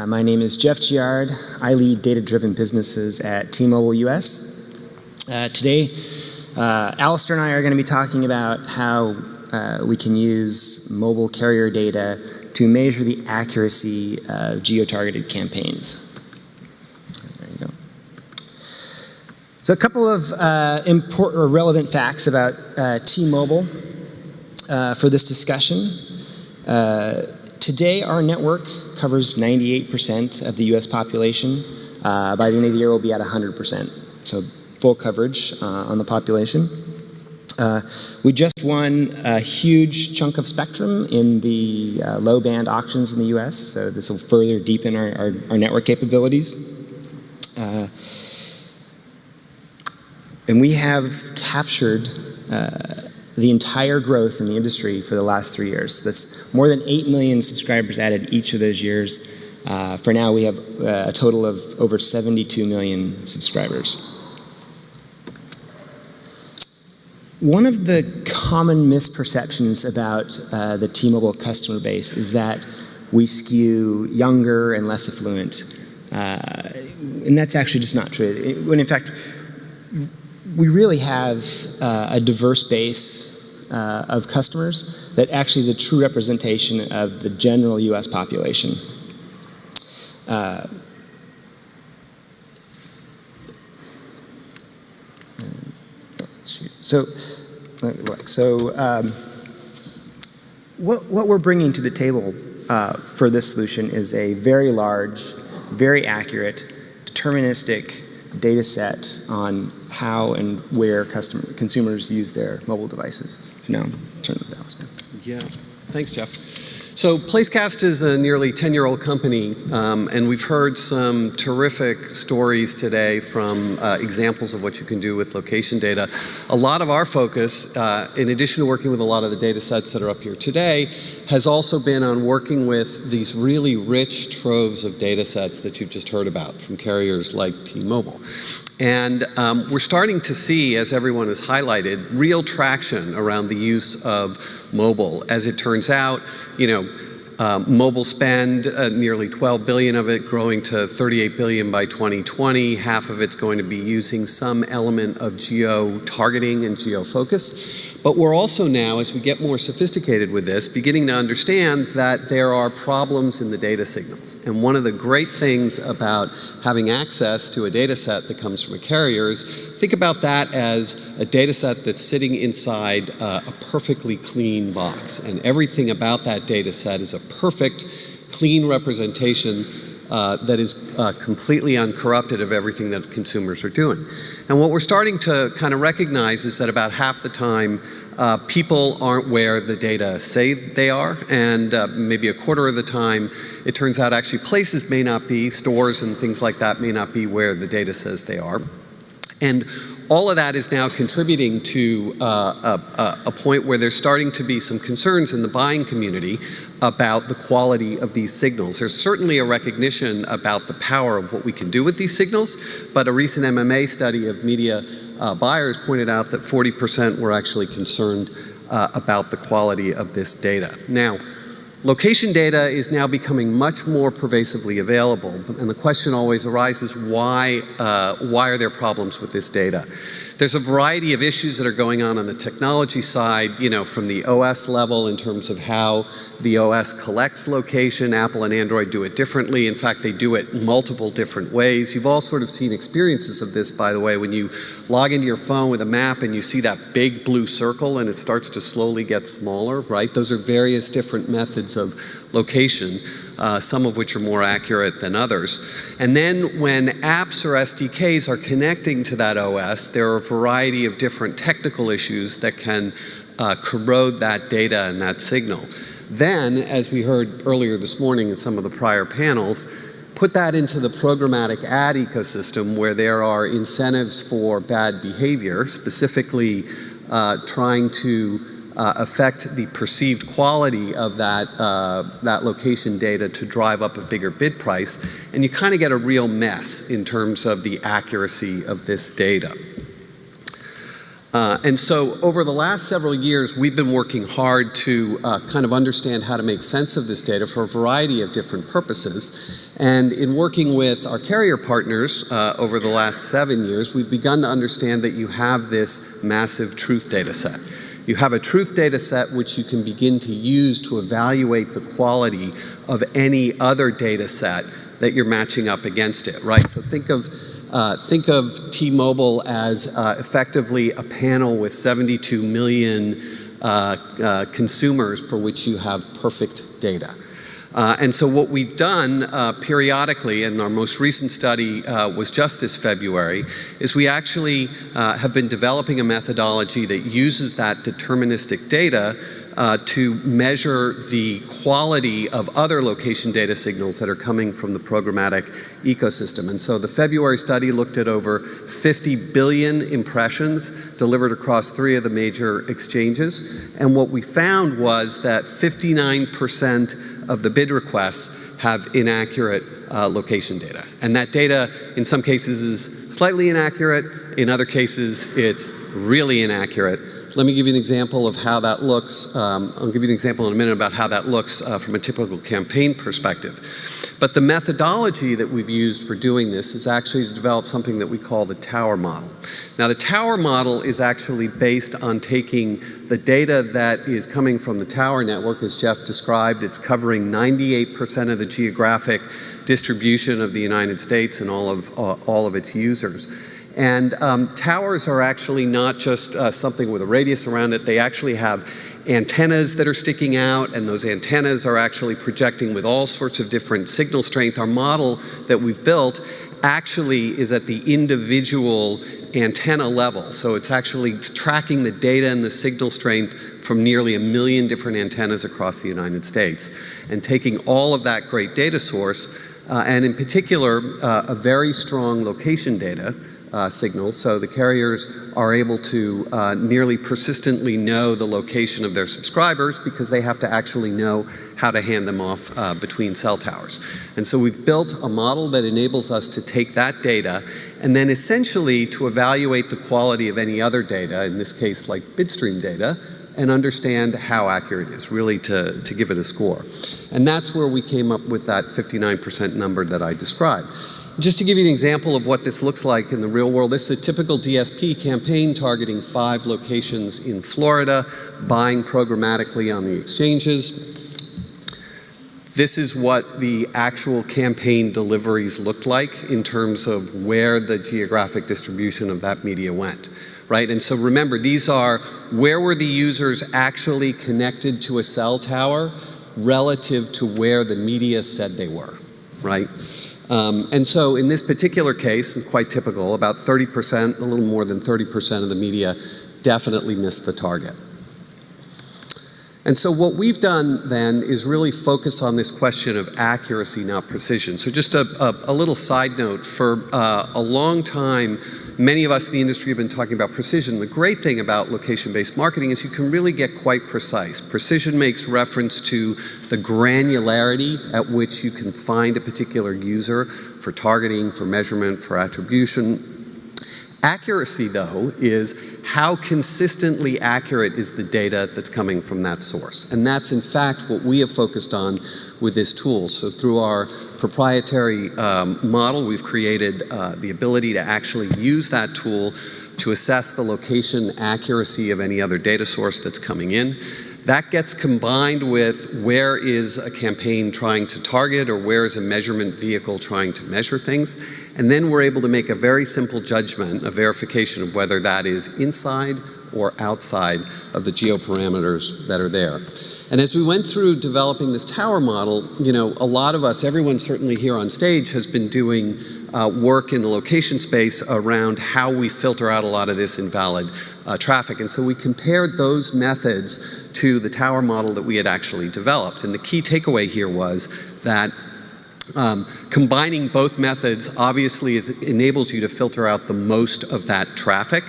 My name is Jeff Giard. I lead data-driven businesses at T-Mobile US. Today, Alistair and I are going to be talking about how we can use mobile carrier data to measure the accuracy of geo-targeted campaigns. There you go. So a couple of important or relevant facts about T-Mobile for this discussion. Today, our network covers 98% of the U.S. population. By the end of the year, we'll be at 100%. So full coverage on the population. We just won a huge chunk of spectrum in the low-band auctions in the U.S., so this will further deepen our network capabilities. And we have captured the entire growth in the industry for the last 3 years. That's more than 8 million subscribers added each of those years. For now, we have a total of over 72 million subscribers. One of the common misperceptions about the T-Mobile customer base is that we skew younger and less affluent. And that's actually just not true. When in fact, we really have a diverse base of customers that actually is a true representation of the general U.S. population. What we're bringing to the table for this solution is a very large, very accurate, deterministic data set on how and where consumers use their mobile devices. So now, turn it to Alistair. Yeah, thanks, Jeff. So Placecast is a nearly 10-year-old company, and we've heard some terrific stories today from examples of what you can do with location data. A lot of our focus, in addition to working with a lot of the data sets that are up here today, has also been on working with these really rich troves of data sets that you've just heard about from carriers like T-Mobile. And we're starting to see, as everyone has highlighted, real traction around the use of mobile. As it turns out, mobile spend, nearly 12 billion of it, growing to 38 billion by 2020. Half of it's going to be using some element of geo-targeting and geo-focus. But we're also now, as we get more sophisticated with this, beginning to understand that there are problems in the data signals. And one of the great things about having access to a data set that comes from a carrier is think about that as a data set that's sitting inside a perfectly clean box. And everything about that data set is a perfect, clean representation that is completely uncorrupted of everything that consumers are doing. And what we're starting to kind of recognize is that about half the time, people aren't where the data say they are, and maybe a quarter of the time, it turns out actually places may not be, stores and things like that may not be where the data says they are. And all of that is now contributing to a point where there's starting to be some concerns in the buying community about the quality of these signals. There's certainly a recognition about the power of what we can do with these signals, but a recent MMA study of media buyers pointed out that 40% were actually concerned about the quality of this data. Now, location data is now becoming much more pervasively available, and the question always arises, why are there problems with this data? There's a variety of issues that are going on the technology side, from the OS level in terms of how the OS collects location. Apple and Android do it differently. In fact, they do it multiple different ways. You've all sort of seen experiences of this, by the way, when you log into your phone with a map and you see that big blue circle and it starts to slowly get smaller, right? Those are various different methods of location. Some of which are more accurate than others. And then when apps or SDKs are connecting to that OS, there are a variety of different technical issues that can corrode that data and that signal. Then, as we heard earlier this morning in some of the prior panels, put that into the programmatic ad ecosystem where there are incentives for bad behavior, specifically trying to affect the perceived quality of that location data to drive up a bigger bid price, and you kind of get a real mess in terms of the accuracy of this data. And so over the last several years, we've been working hard to kind of understand how to make sense of this data for a variety of different purposes. And in working with our carrier partners over the last 7 years, we've begun to understand that you have this massive truth data set. You have a truth data set which you can begin to use to evaluate the quality of any other data set that you're matching up against it, right? So think of T-Mobile as effectively a panel with 72 million consumers for which you have perfect data. And so what we've done periodically, and our most recent study was just this February, is we actually have been developing a methodology that uses that deterministic data to measure the quality of other location data signals that are coming from the programmatic ecosystem. And so the February study looked at over 50 billion impressions delivered across 3 of the major exchanges. And what we found was that 59% of the bid requests have inaccurate location data. And that data, in some cases, is slightly inaccurate. In other cases, it's really inaccurate. Let me give you an example of how that looks. I'll give you an example in a minute about how that looks from a typical campaign perspective. But the methodology that we've used for doing this is actually to develop something that we call the tower model. Now, the tower model is actually based on taking the data that is coming from the tower network, as Jeff described. It's covering 98% of the geographic distribution of the United States and all of its users. And towers are actually not just something with a radius around it. They actually have antennas that are sticking out, and those antennas are actually projecting with all sorts of different signal strength. Our model that we've built actually is at the individual antenna level. So it's actually tracking the data and the signal strength from nearly 1 million different antennas across the United States, and taking all of that great data source, and in particular, a very strong location data signal, so the carriers are able to nearly persistently know the location of their subscribers because they have to actually know how to hand them off between cell towers. And so we've built a model that enables us to take that data and then essentially to evaluate the quality of any other data, in this case like bidstream data, and understand how accurate it is, really to give it a score. And that's where we came up with that 59% number that I described. Just to give you an example of what this looks like in the real world, this is a typical DSP campaign targeting 5 locations in Florida, buying programmatically on the exchanges. This is what the actual campaign deliveries looked like in terms of where the geographic distribution of that media went, right? And so remember, these are where were the users actually connected to a cell tower relative to where the media said they were, right? And so in this particular case, it's quite typical, about 30%, a little more than 30% of the media definitely missed the target. And so what we've done then is really focus on this question of accuracy, not precision. So just a little side note, for a long time, many of us in the industry have been talking about precision. The great thing about location-based marketing is you can really get quite precise. Precision makes reference to the granularity at which you can find a particular user for targeting, for measurement, for attribution. Accuracy, though, is how consistently accurate is the data that's coming from that source. And that's, in fact, what we have focused on with this tool. So through our proprietary model, we've created the ability to actually use that tool to assess the location accuracy of any other data source that's coming in. That gets combined with where is a campaign trying to target, or where is a measurement vehicle trying to measure things. And then we're able to make a very simple judgment, a verification of whether that is inside or outside of the geoparameters that are there. And as we went through developing this tower model, you know, a lot of us, everyone certainly here on stage, has been doing work in the location space around how we filter out a lot of this invalid traffic. And so we compared those methods to the tower model that we had actually developed. And the key takeaway here was that combining both methods obviously enables you to filter out the most of that traffic.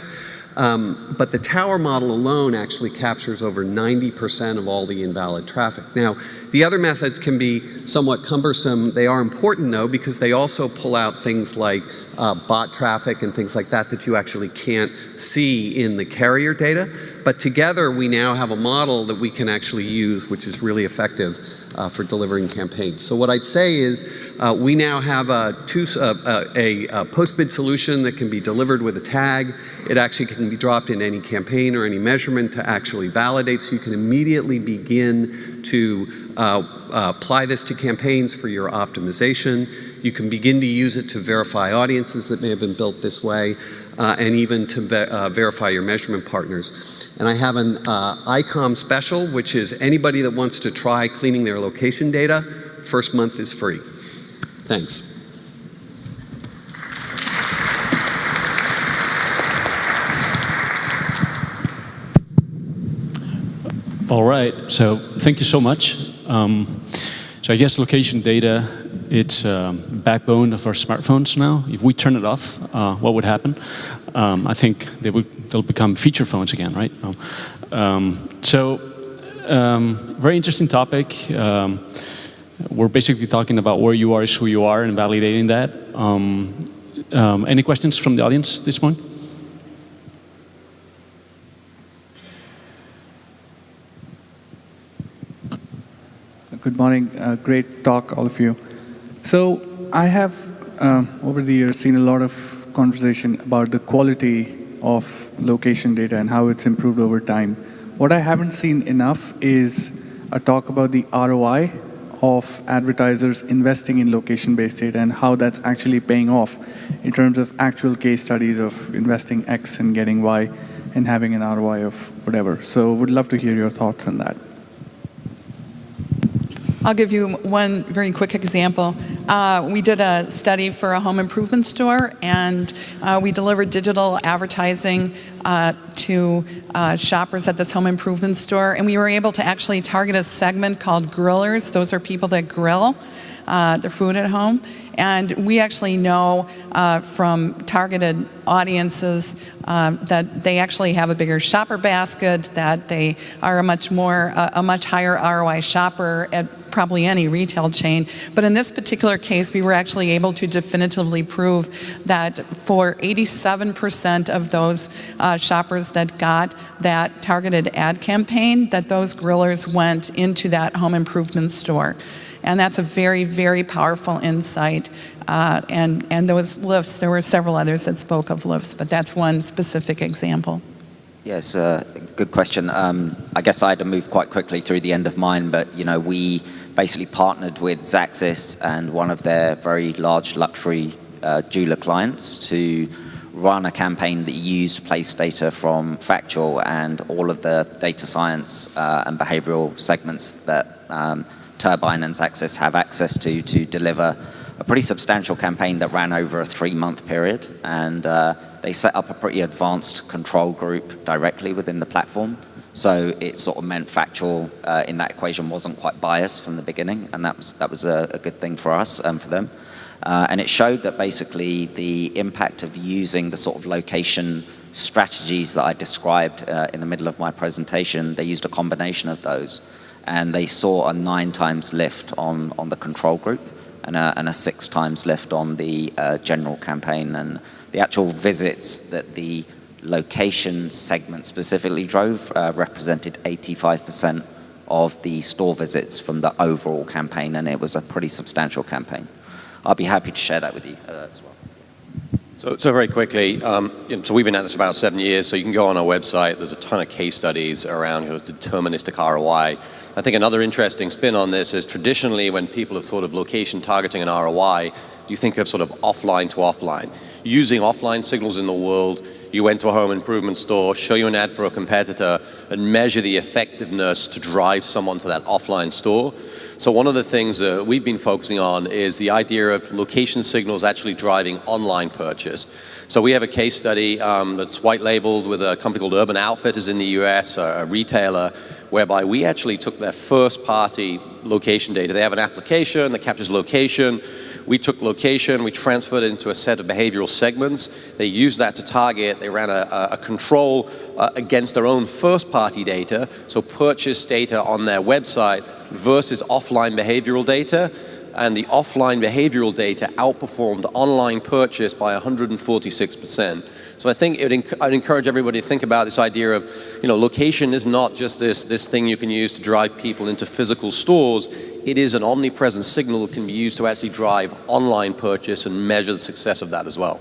But the tower model alone actually captures over 90% of all the invalid traffic. Now, the other methods can be somewhat cumbersome. They are important, though, because they also pull out things like bot traffic and things like that that you actually can't see in the carrier data. But together, we now have a model that we can actually use, which is really effective for delivering campaigns. So what I'd say is we now have a post-bid solution that can be delivered with a tag. It actually can be dropped in any campaign or any measurement to actually validate, so you can immediately begin to apply this to campaigns for your optimization. You can begin to use it to verify audiences that may have been built this way, and even to verify your measurement partners. And I have an ICOM special, which is anybody that wants to try cleaning their location data, first month is free. Thanks. All right, so thank you so much. So I guess location data, it's backbone of our smartphones now. If we turn it off, what would happen? I think they'll become feature phones again, right? Very interesting topic. We're basically talking about where you are is who you are and validating that. Any questions from the audience at this point? Good morning. Great talk, all of you. So I have, over the years, seen a lot of conversation about the quality of location data and how it's improved over time. What I haven't seen enough is a talk about the ROI of advertisers investing in location-based data and how that's actually paying off in terms of actual case studies of investing X and getting Y and having an ROI of whatever. So would love to hear your thoughts on that. I'll give you one very quick example. We did a study for a home improvement store, and we delivered digital advertising to shoppers at this home improvement store, and we were able to actually target a segment called grillers. Those are people that grill their food at home. And we actually know from targeted audiences that they actually have a bigger shopper basket, that they are a much higher ROI shopper at probably any retail chain. But in this particular case, we were actually able to definitively prove that for 87% of those shoppers that got that targeted ad campaign, that those grillers went into that home improvement store. And that's a very, very powerful insight. And those lifts, there were several others that spoke of lifts, but that's one specific example. Yes, good question. I guess I had to move quite quickly through the end of mine, but we basically partnered with Xaxis and one of their very large luxury jeweler clients to run a campaign that used place data from Factual and all of the data science and behavioral segments that Turbine and Xaxis have access to deliver a pretty substantial campaign that ran over a 3-month period. And they set up a pretty advanced control group directly within the platform. So it sort of meant Factual in that equation wasn't quite biased from the beginning. And that was a good thing for us and for them. And it showed that basically the impact of using the sort of location strategies that I described in the middle of my presentation, they used a combination of those. And they saw a 9 times lift on the control group and a 6 times lift on the general campaign. And the actual visits that the location segment specifically drove represented 85% of the store visits from the overall campaign, and it was a pretty substantial campaign. I'll be happy to share that with you as well. So very quickly, so we've been at this about 7 years, so you can go on our website. There's a ton of case studies around deterministic ROI. I think another interesting spin on this is traditionally when people have thought of location targeting and ROI, you think of sort of offline to offline. Using offline signals in the world, you went to a home improvement store, show you an ad for a competitor, and measure the effectiveness to drive someone to that offline store. So one of the things that we've been focusing on is the idea of location signals actually driving online purchase. So we have a case study that's white labeled with a company called Urban Outfitters in the US, a retailer, whereby we actually took their first party location data. They have an application that captures location. We took location, we transferred it into a set of behavioral segments. They used that to target. They ran a control against their own first-party data, so purchase data on their website versus offline behavioral data. And the offline behavioral data outperformed online purchase by 146%. So I think I'd encourage everybody to think about this idea of, location is not just this thing you can use to drive people into physical stores. It is an omnipresent signal that can be used to actually drive online purchase and measure the success of that as well.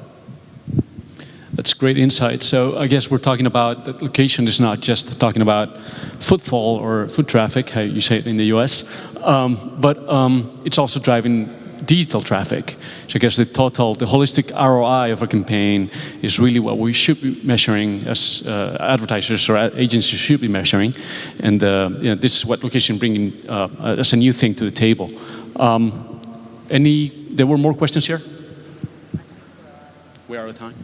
That's great insight. So I guess we're talking about that location is not just talking about footfall or foot traffic, how you say it in the US, but it's also driving digital traffic. So I guess the holistic ROI of a campaign is really what we should be measuring as advertisers or agencies should be measuring. And this is what location bringing as a new thing to the table. There were more questions here? We are out of time.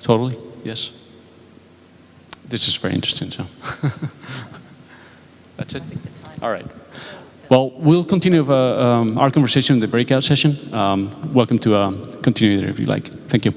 Totally, yes. This is very interesting, so. That's it? All right. Well, we'll continue our conversation in the breakout session. Welcome to continue there if you like. Thank you.